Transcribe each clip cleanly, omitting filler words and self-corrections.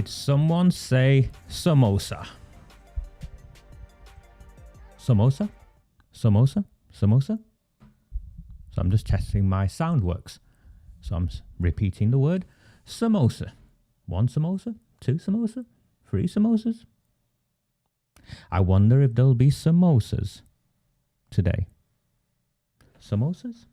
Did someone say samosa? Samosa? Samosa? Samosa? So I'm just testing my sound works. So I'm repeating the word samosa. 1 samosa? 2 samosa? 3 samosas? I wonder if there'll be samosas today. Samosas?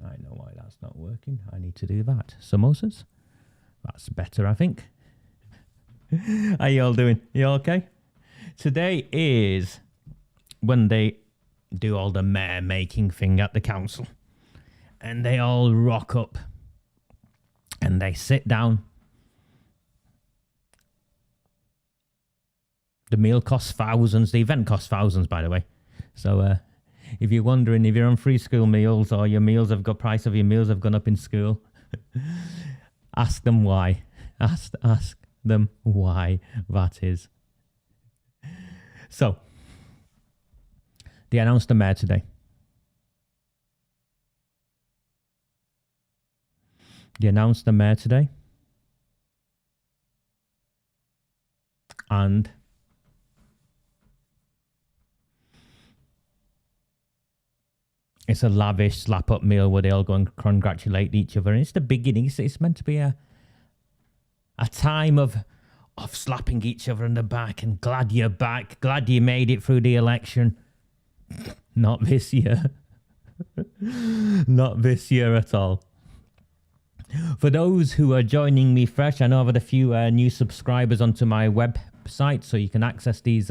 I know why that's not working. I need to do that. Samosas? That's better, I think. How you all doing? You all okay? Today is when they do all the mayor making thing at the council. And they all rock up. And they sit down. The meal costs thousands. The event costs thousands, by the way. So if you're wondering if you're on free school meals or your meals have got price of your meals have gone up in school, ask them why. Ask them why that is. So they announced the mayor today. And it's a lavish slap-up meal where they all go and congratulate each other. And it's the beginning. It's meant to be a time of slapping each other in the back and glad you're back, glad you made it through the election. Not this year. Not this year at all. For those who are joining me fresh, I know I've had a few new subscribers onto my website, so you can access these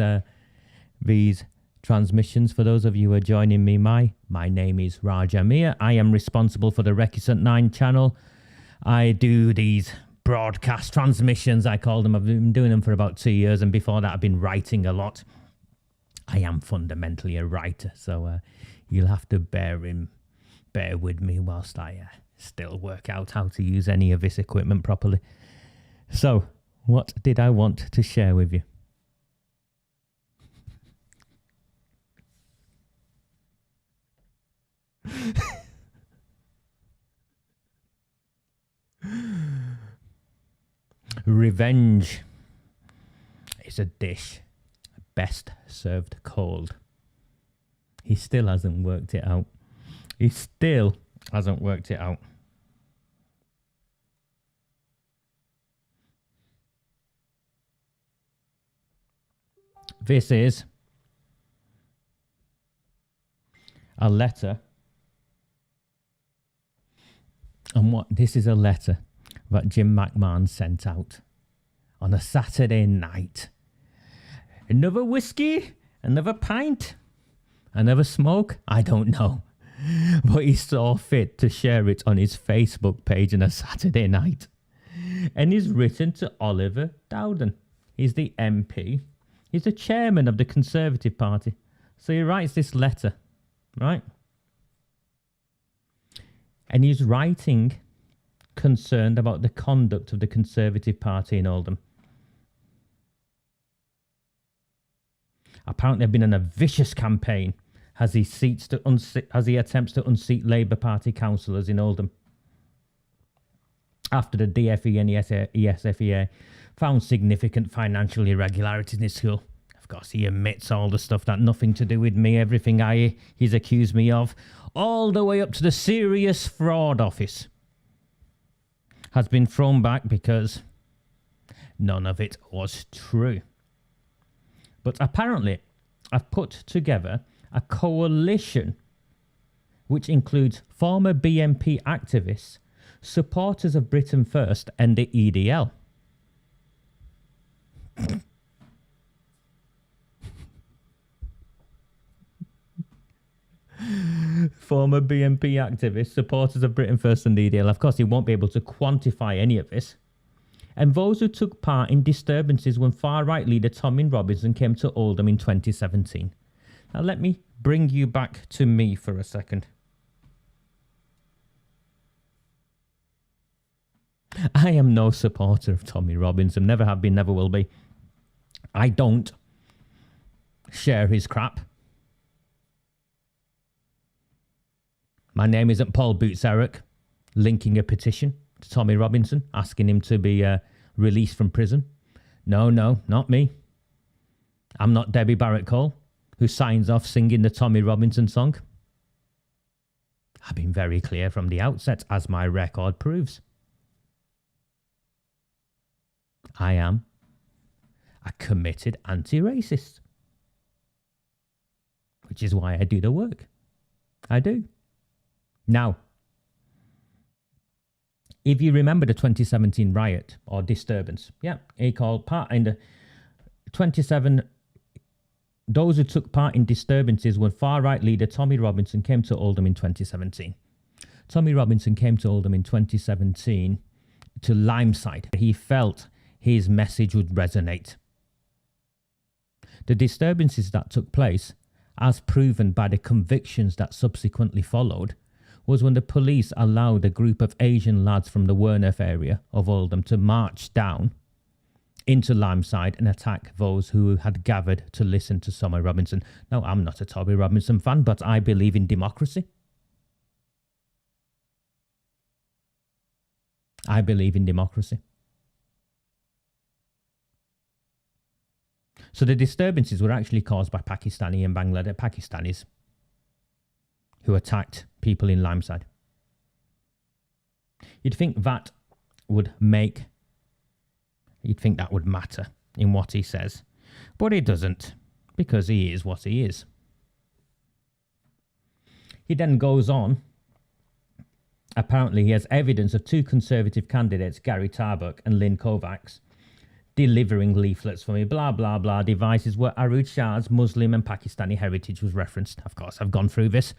transmissions. For those of you who are joining me, my name is Raj Amir. I am responsible for the Recusant 9 channel. I do these broadcast transmissions, I call them. I've been doing them for about 2 years, and before that I've been writing a lot. I am fundamentally a writer, so you'll have to bear with me whilst I still work out how to use any of this equipment properly. So, what did I want to share with you? Revenge is a dish best served cold. He still hasn't worked it out. This is a letter. And this is a letter that Jim McMahon sent out on a Saturday night. Another whiskey? Another pint? Another smoke? I don't know. But he saw fit to share it on his Facebook page on a Saturday night. And he's written to Oliver Dowden. He's the MP. He's the chairman of the Conservative Party. So he writes this letter, right? And he's writing concerned about the conduct of the Conservative Party in Oldham. Apparently they've been in a vicious campaign as he attempts to unseat Labour Party councillors in Oldham. After the DFE and ESFEA found significant financial irregularities in his school. Of course, he admits all the stuff that nothing to do with me, everything he's accused me of, all the way up to the serious fraud office, has been thrown back because none of it was true. But apparently, I've put together a coalition which includes former BNP activists, supporters of Britain First and the EDL. Former BNP activists, supporters of Britain First and the EDL. Of course, he won't be able to quantify any of this. And those who took part in disturbances when far-right leader Tommy Robinson came to Oldham in 2017. Now, let me bring you back to me for a second. I am no supporter of Tommy Robinson. Never have been, never will be. I don't share his crap. My name isn't Paul Boots Eric. linking a petition to Tommy Robinson, asking him to be released from prison. No, not me. I'm not Debbie Barrett Cole, who signs off singing the Tommy Robinson song. I've been very clear from the outset, as my record proves. I am a committed anti-racist, which is why I do the work I do. Now, if you remember the 2017 riot or disturbance, he called part in the 27. Those who took part in disturbances when far-right leader Tommy Robinson came to Oldham in 2017. Tommy Robinson came to Oldham in 2017 to Limeside. He felt his message would resonate. The disturbances that took place, as proven by the convictions that subsequently followed, was when the police allowed a group of Asian lads from the Werneth area of Oldham to march down into Limeside and attack those who had gathered to listen to Tommy Robinson. Now, I'm not a Tommy Robinson fan, but I believe in democracy. I believe in democracy. So the disturbances were actually caused by Pakistani and Bangladesh Pakistanis who attacked people in Limeside. You'd think that would matter in what he says, but it doesn't, because he is what he is. He then goes on. Apparently he has evidence of two Conservative candidates, Gary Tarbuck and Lynn Kovacs, delivering leaflets for me, blah, blah, blah, devices where AROOJ Shah's Muslim and Pakistani heritage was referenced. Of course, I've gone through this.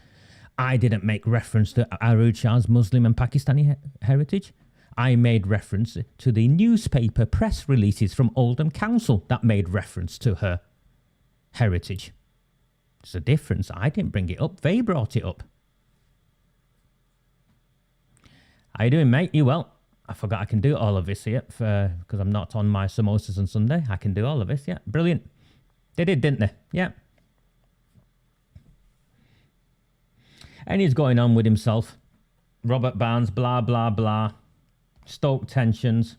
I didn't make reference to AROOJ Shah's Muslim and Pakistani heritage. I made reference to the newspaper press releases from Oldham Council that made reference to her heritage. There's a difference. I didn't bring it up. They brought it up. How you doing, mate? You well? I forgot I can do all of this here because I'm not on my samosas on Sunday. I can do all of this. Yeah, brilliant. They did, didn't they? Yeah. And he's going on with himself. Robert Barnes, blah, blah, blah. Stoke tensions.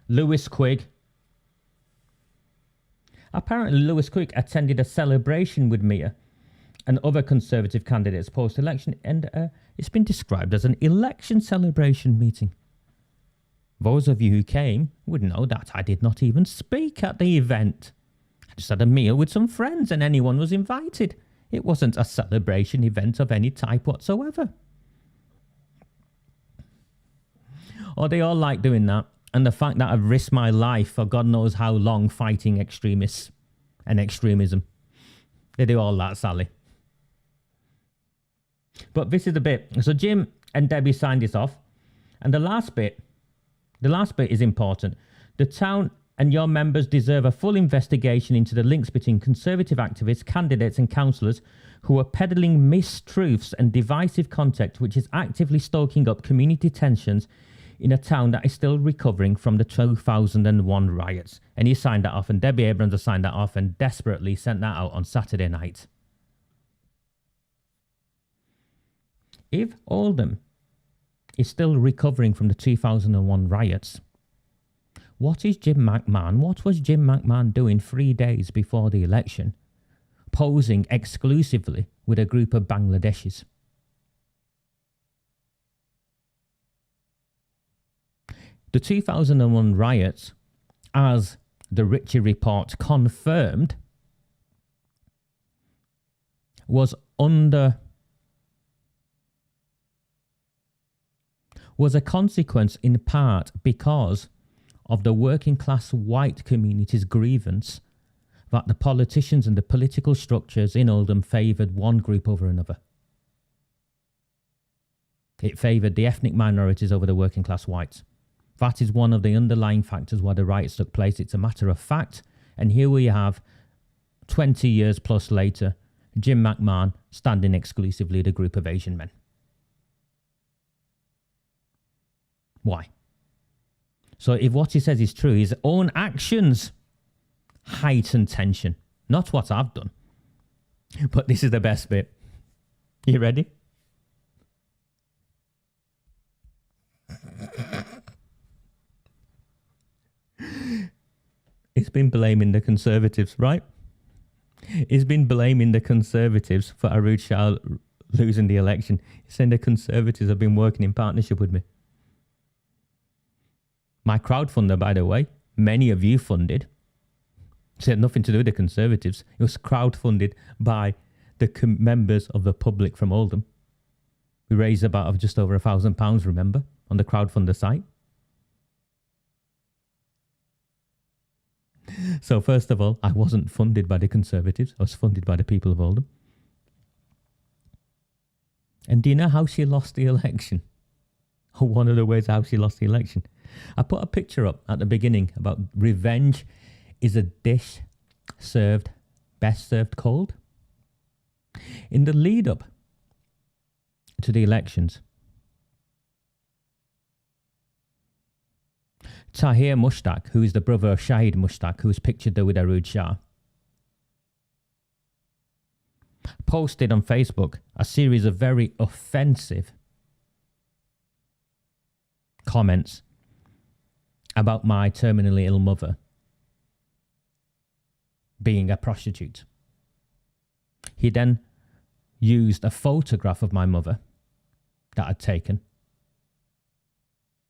Lewis Quigg. Apparently, Lewis Quigg attended a celebration with Mia and other Conservative candidates post-election, and it's been described as an election celebration meeting. Those of you who came would know that I did not even speak at the event. I just had a meal with some friends and anyone was invited. It wasn't a celebration event of any type whatsoever. Oh, they all like doing that. And the fact that I've risked my life for God knows how long fighting extremists and extremism. They do all that, Sally. But this is the bit. So Jim and Debbie signed this off. And the last bit is important. The town and your members deserve a full investigation into the links between Conservative activists, candidates and councillors who are peddling mistruths and divisive content which is actively stoking up community tensions in a town that is still recovering from the 2001 riots. And he signed that off, and Debbie Abrams has signed that off and desperately sent that out on Saturday night. If Oldham is still recovering from the 2001 riots, what was Jim McMahon doing 3 days before the election, posing exclusively with a group of Bangladeshis? The 2001 riots, as the Ritchie report confirmed, was a consequence in part because of the working class white community's grievance that the politicians and the political structures in Oldham favoured one group over another. It favoured the ethnic minorities over the working class whites. That is one of the underlying factors why the riots took place. It's a matter of fact. And here we have, 20 years plus later, Jim McMahon standing exclusively with a group of Asian men. Why? So if what he says is true, his own actions heighten tension. Not what I've done. But this is the best bit. You ready? It's been blaming the Conservatives, right? It's been blaming the Conservatives for AROOJ SHAH losing the election. It's saying the Conservatives have been working in partnership with me. My crowdfunder, by the way, many of you funded. It had nothing to do with the Conservatives. It was crowdfunded by the members of the public from Oldham. We raised about just over £1,000, remember, on the crowdfunder site. So first of all, I wasn't funded by the Conservatives. I was funded by the people of Oldham. And do you know how she lost the election? One of the ways how she lost the election. I put a picture up at the beginning about revenge is a dish best served cold. In the lead up to the elections, Tahir Mushtaq, who is the brother of Shahid Mushtaq, who is pictured there with AROOJ SHAH, posted on Facebook a series of very offensive comments about my terminally ill mother being a prostitute. He then used a photograph of my mother that I'd taken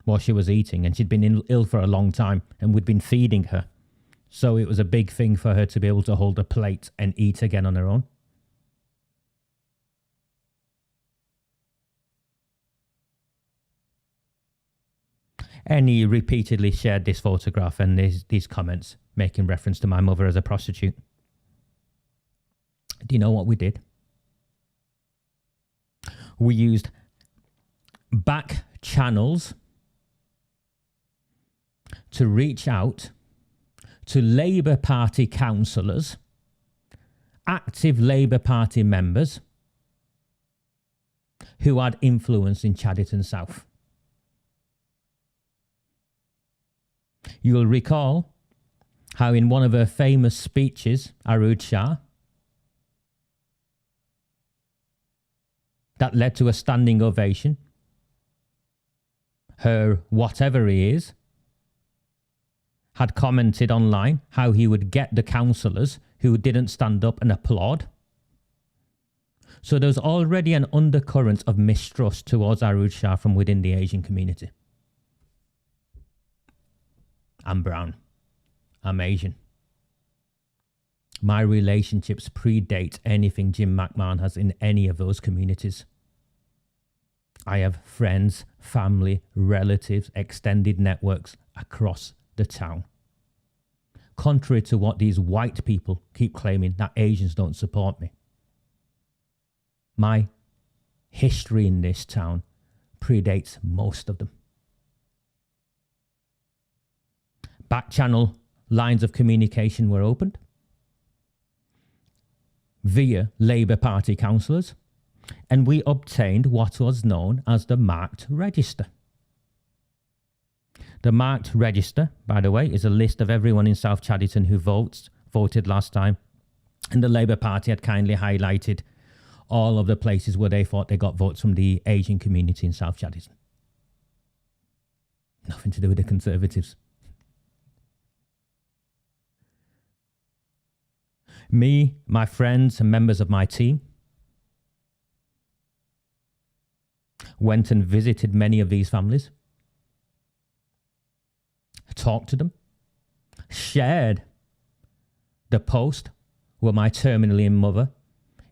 while she was eating, and she'd been ill for a long time and we'd been feeding her. So it was a big thing for her to be able to hold a plate and eat again on her own. And he repeatedly shared this photograph and these comments making reference to my mother as a prostitute. Do you know what we did? We used back channels to reach out to Labour Party councillors, active Labour Party members who had influence in Chadderton South. You'll recall how in one of her famous speeches, AROOJ SHAH, that led to a standing ovation, her whatever he is had commented online how he would get the councillors who didn't stand up and applaud. So there's already an undercurrent of mistrust towards AROOJ SHAH from within the Asian community. I'm brown. I'm Asian. My relationships predate anything Jim McMahon has in any of those communities. I have friends, family, relatives, extended networks across the town. Contrary to what these white people keep claiming that Asians don't support me. My history in this town predates most of them. Back channel lines of communication were opened via Labour Party councillors, and we obtained what was known as the marked register. The marked register, by the way, is a list of everyone in South Chadderton who voted last time, and the Labour Party had kindly highlighted all of the places where they thought they got votes from the Asian community in South Chadderton. Nothing to do with the Conservatives. Me, my friends and members of my team went and visited many of these families, talked to them, shared the post where my terminally ill mother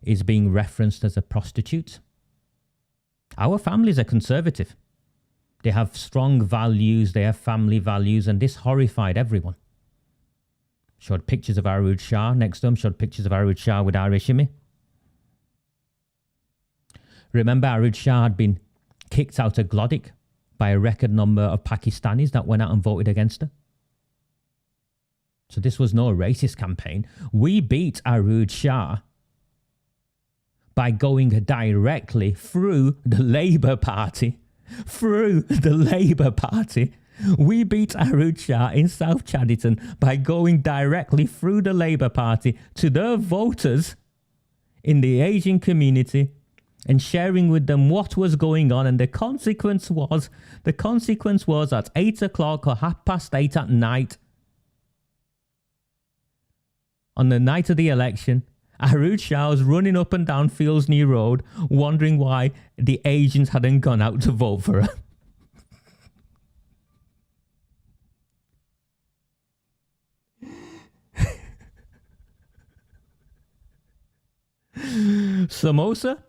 is being referenced as a prostitute. Our families are conservative. They have strong values, they have family values, and this horrified everyone. Showed pictures of AROOJ SHAH next to them, showed pictures of AROOJ SHAH with Irish Shimmy. Remember, AROOJ SHAH had been kicked out of Glodick by a record number of Pakistanis that went out and voted against her. So this was no racist campaign. We beat AROOJ SHAH by going directly through the Labour Party. Through the Labour Party. We beat AROOJ SHAH in South Chadderton by going directly through the Labour Party to their voters in the Asian community and sharing with them what was going on. And the consequence was at 8 o'clock or 8:30 at night, on the night of the election, AROOJ SHAH was running up and down Fieldsney Road, wondering why the Asians hadn't gone out to vote for her. Samosa?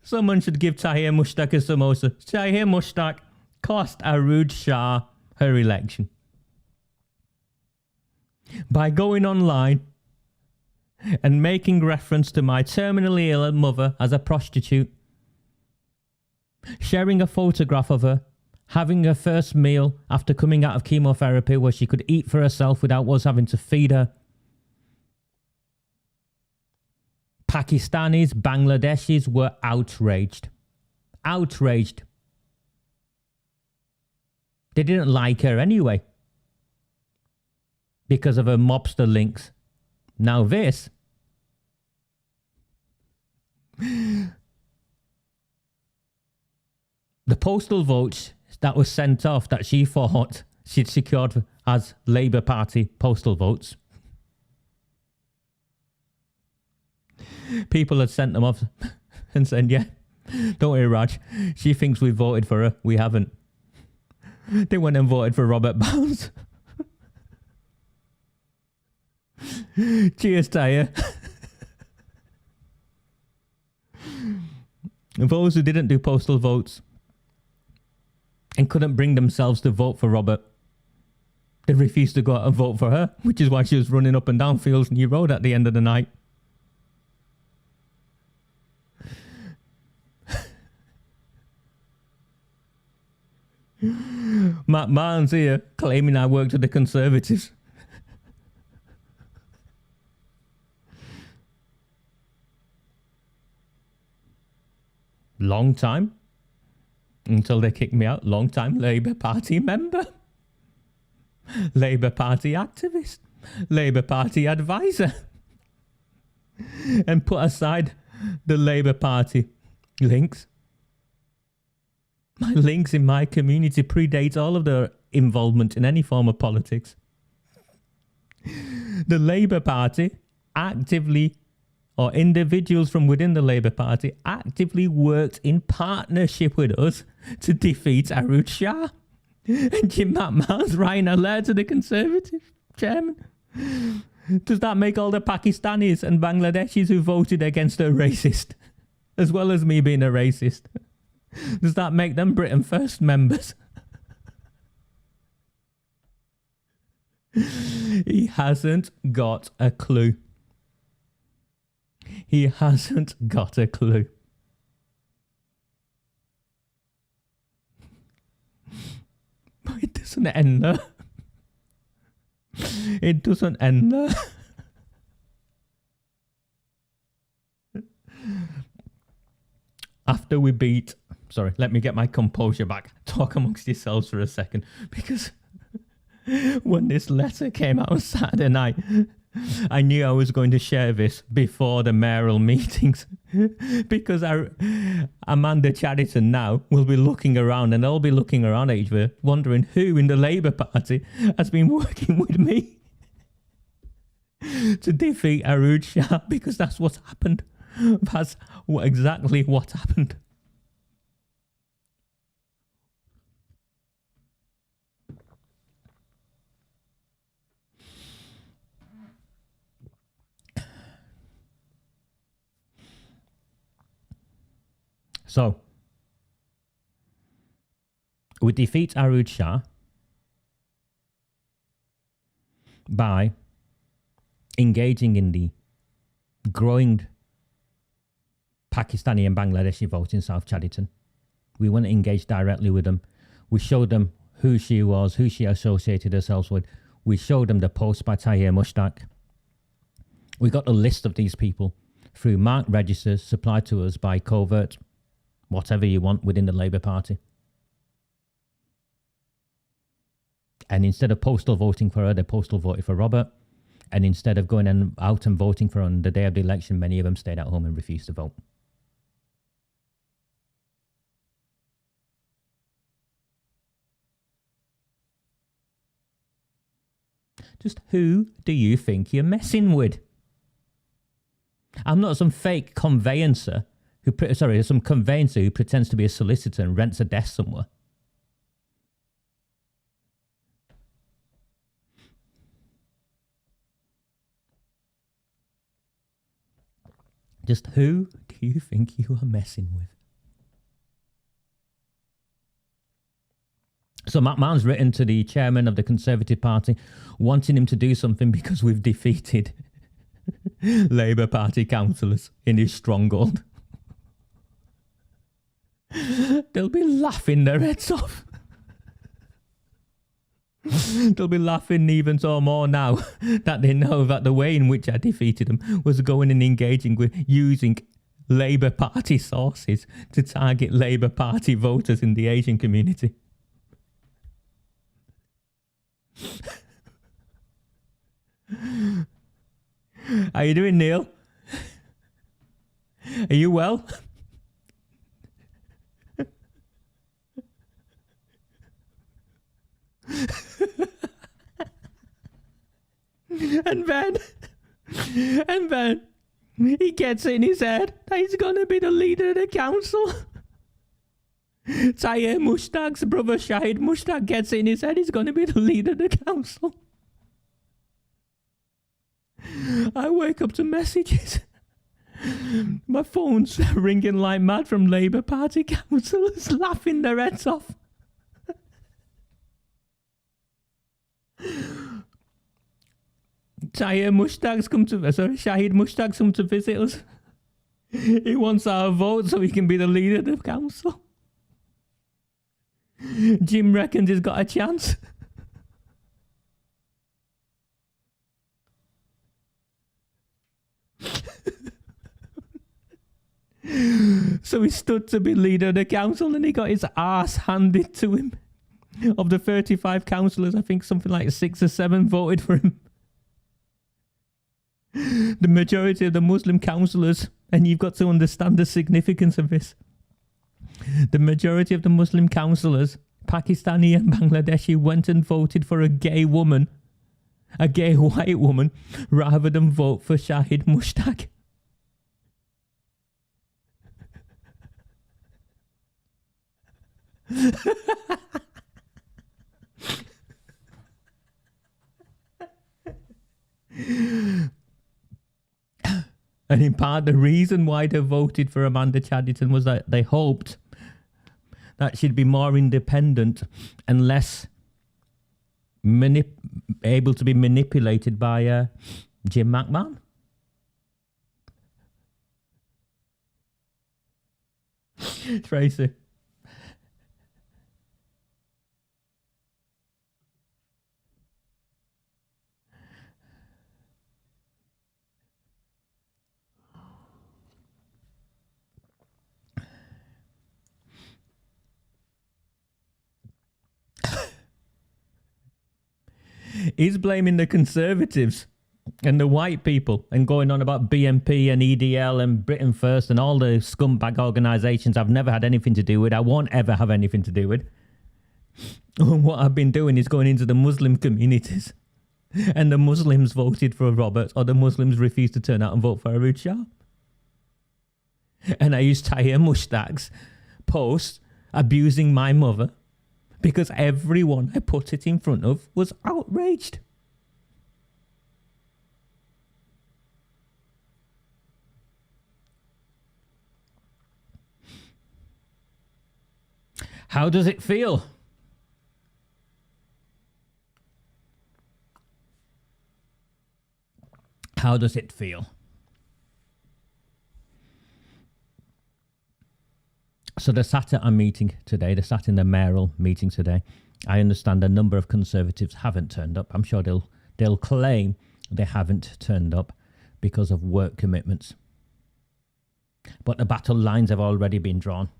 Someone should give Tahir Mushtaq a samosa. Tahir Mushtaq cost AROOJ SHAH her election by going online and making reference to my terminally ill mother as a prostitute, sharing a photograph of her having her first meal after coming out of chemotherapy where she could eat for herself without us having to feed her. Pakistanis, Bangladeshis were outraged. Outraged. They didn't like her anyway because of her mobster links. Now this, the postal votes that were sent off that she thought she'd secured as Labour Party postal votes, people had sent them off and said, yeah, don't worry, Raj, she thinks we voted for her. We haven't. They went and voted for Robert Bounds. Cheers, Tahir. Those who didn't do postal votes and couldn't bring themselves to vote for Robert, they refused to go out and vote for her, which is why she was running up and down Fieldsney Road at the end of the night. Matt Martin's here claiming I worked with the Conservatives. Long time, until they kicked me out. Long time Labour Party member, Labour Party activist, Labour Party advisor, and put aside the Labour Party links. My links in my community predate all of their involvement in any form of politics. The Labour Party actively, or individuals from within the Labour Party, actively worked in partnership with us to defeat AROOJ SHAH. And Jim McMahon's writing a letter to the Conservative chairman. Does that make all the Pakistanis and Bangladeshis who voted against her racist? As well as me being a racist? Does that make them Britain First members? He hasn't got a clue. He hasn't got a clue. But it doesn't end there. It doesn't end there. After we beat... Sorry, let me get my composure back. Talk amongst yourselves for a second. Because when this letter came out on Saturday night, I knew I was going to share this before the mayoral meetings. Because Amanda Chadderton now will be looking around, and they'll be looking around at each other, wondering who in the Labour Party has been working with me to defeat AROOJ SHAH, because that's what's happened. That's exactly what happened. So, we defeat AROOJ SHAH by engaging in the growing Pakistani and Bangladeshi vote in South Chadderton. We went to engage directly with them. We showed them who she was, who she associated herself with. We showed them the post by Tahir Mushtaq. We got a list of these people through marked registers supplied to us by covert, whatever you want within the Labour Party. And instead of postal voting for her, they postal voted for Robert. And instead of going out and voting for her on the day of the election, many of them stayed at home and refused to vote. Just who do you think you're messing with? I'm not some fake conveyancer some conveyancer who pretends to be a solicitor and rents a desk somewhere. Just who do you think you are messing with? So Matt Mann's written to the chairman of the Conservative Party wanting him to do something because we've defeated Labour Party councillors in his stronghold. They'll be laughing their heads off. They'll be laughing even so more now that they know that the way in which I defeated them was going and engaging with using Labour Party sources to target Labour Party voters in the Asian community. How you doing, Neil? Are you well? And then he gets it in his head that he's gonna be the leader of the council. Tahir Mushtaq's brother Shahid Mushtaq gets it in his head he's gonna be the leader of the council. I wake up to messages. My phone's ringing like mad from Labour Party councillors laughing their heads off. Shahid Mushtaq's come to visit us. He wants our vote so he can be the leader of the council. Jim reckons he's got a chance. So he stood to be leader of the council and he got his arse handed to him. Of the 35 councillors, I think something like 6 or 7 voted for him. The majority of the Muslim councillors, and you've got to understand the significance of this. The majority of the Muslim councillors, Pakistani and Bangladeshi, went and voted for a gay woman, a gay white woman, rather than vote for Shahid Mushtaq. And in part, the reason why they voted for Amanda Chadderton was that they hoped that she'd be more independent and less able to be manipulated by Jim McMahon. Tracy. He's blaming the Conservatives and the white people and going on about BNP and EDL and Britain First and all the scumbag organisations I've never had anything to do with. I won't ever have anything to do with. What I've been doing is going into the Muslim communities and the Muslims voted for Roberts or the Muslims refused to turn out and vote for AROOJ SHAH. And I used Tahir Mushtaq's post abusing my mother because everyone I put it in front of was outraged. How does it feel? How does it feel? So they sat at a meeting today. They sat in the mayoral meeting today. I understand a number of Conservatives haven't turned up. I'm sure they'll claim they haven't turned up because of work commitments. But the battle lines have already been drawn.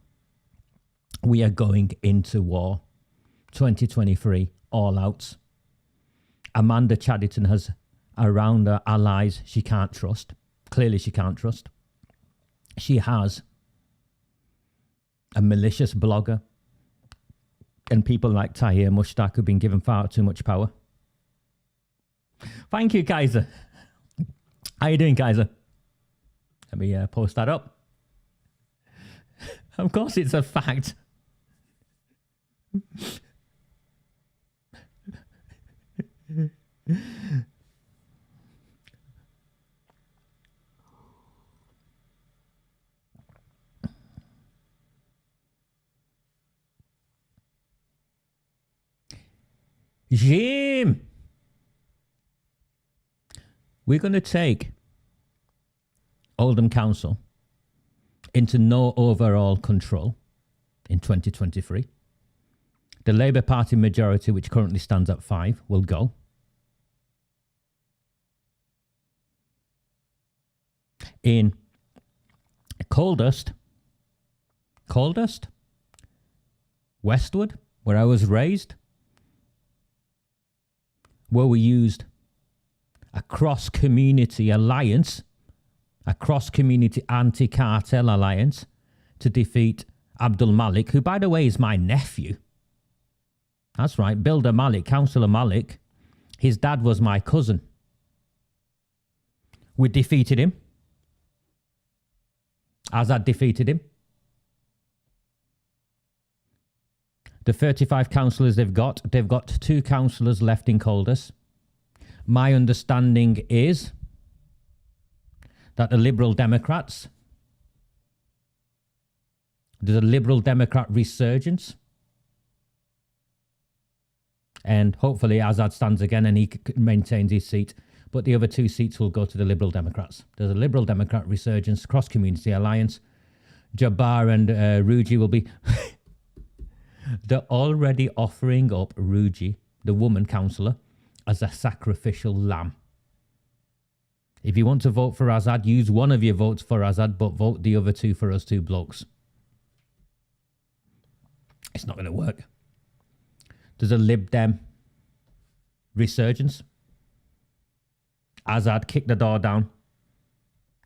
We are going into war. 2023, all outs. Amanda Chadderton has around her allies she can't trust. Clearly she can't trust. She has a malicious blogger and people like Tahir Mushtaq who've been given far too much power. Thank you, Kaiser. How you doing, Kaiser? Let me post that up. Of course, it's a fact. Jim! We're going to take Oldham Council into no overall control in 2023. The Labour Party majority, which currently stands at 5, will go. In Coldust, Westwood, where I was raised, where we used a cross-community alliance, a cross-community anti-cartel alliance to defeat Abdul Malik, who, by the way, is my nephew. That's right, Builder Malik, Councillor Malik. His dad was my cousin. We defeated him. Azad defeated him. The 35 councillors they've got 2 councillors left in Coldus. My understanding is that the Liberal Democrats, there's a Liberal Democrat resurgence. And hopefully Azad stands again and he maintains his seat. But the other 2 seats will go to the Liberal Democrats. There's a Liberal Democrat resurgence, cross-community alliance. Jabbar and AROOJ will be... They're already offering up AROOJ, the woman councillor, as a sacrificial lamb. If you want to vote for Azad, use one of your votes for Azad, but vote the other 2 for us 2 blokes. It's not going to work. There's a Lib Dem resurgence. Azad kicked the door down.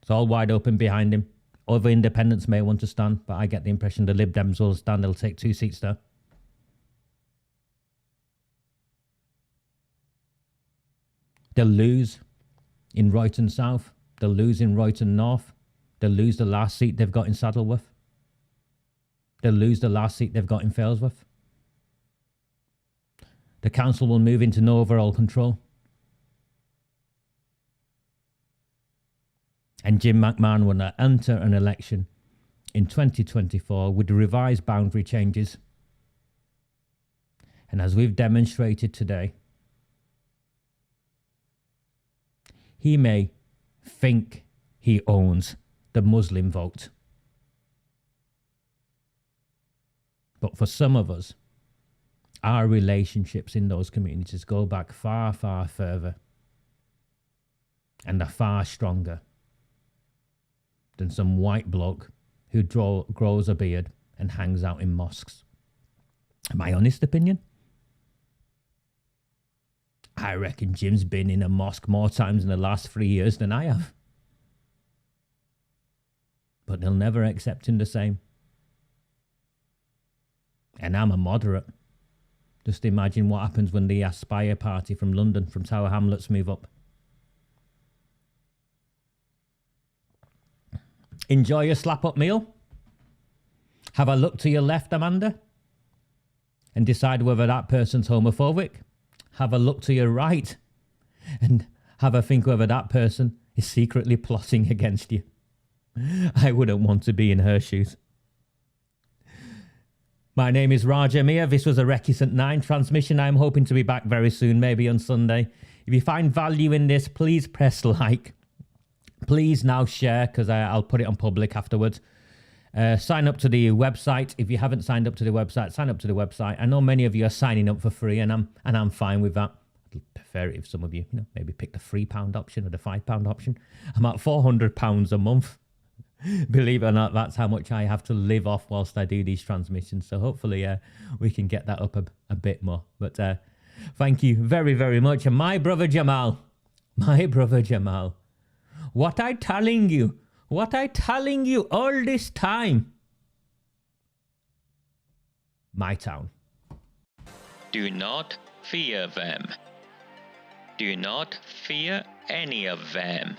It's all wide open behind him. Other independents may want to stand, but I get the impression the Lib Dems will stand. They'll take 2 seats there. They'll lose in Royton South. They'll lose in Royton North. They'll lose the last seat they've got in Saddleworth. They'll lose the last seat they've got in Failsworth. The council will move into no overall control. And Jim McMahon will enter an election in 2024 with revised boundary changes. And as we've demonstrated today, he may think he owns the Muslim vote. But for some of us, our relationships in those communities go back far, far further and are far stronger than some white bloke who grows a beard and hangs out in mosques. My honest opinion? I reckon Jim's been in a mosque more times in the last 3 years than I have. But they'll never accept him the same. And I'm a moderate. Just imagine what happens when the Aspire party from London, from Tower Hamlets, move up. Enjoy your slap-up meal. Have a look to your left, Amanda, and decide whether that person's homophobic. Have a look to your right and have a think whether that person is secretly plotting against you. I wouldn't want to be in her shoes. My name is Raj Amir. This was a Recusant 9 transmission. I'm hoping to be back very soon, maybe on Sunday. If you find value in this, please press like. Please now share, because I'll put it on public afterwards. Sign up to the website. If you haven't signed up to the website, sign up to the website. I know many of you are signing up for free, and I'm fine with that. I'd prefer it if some of you, maybe pick the £3 option or the £5 option. I'm at £400 a month. Believe it or not, that's how much I have to live off whilst I do these transmissions. So hopefully we can get that up a bit more. But thank you very, very much. And my brother Jamal, what I telling you all this time? My town. Do not fear them. Do not fear any of them.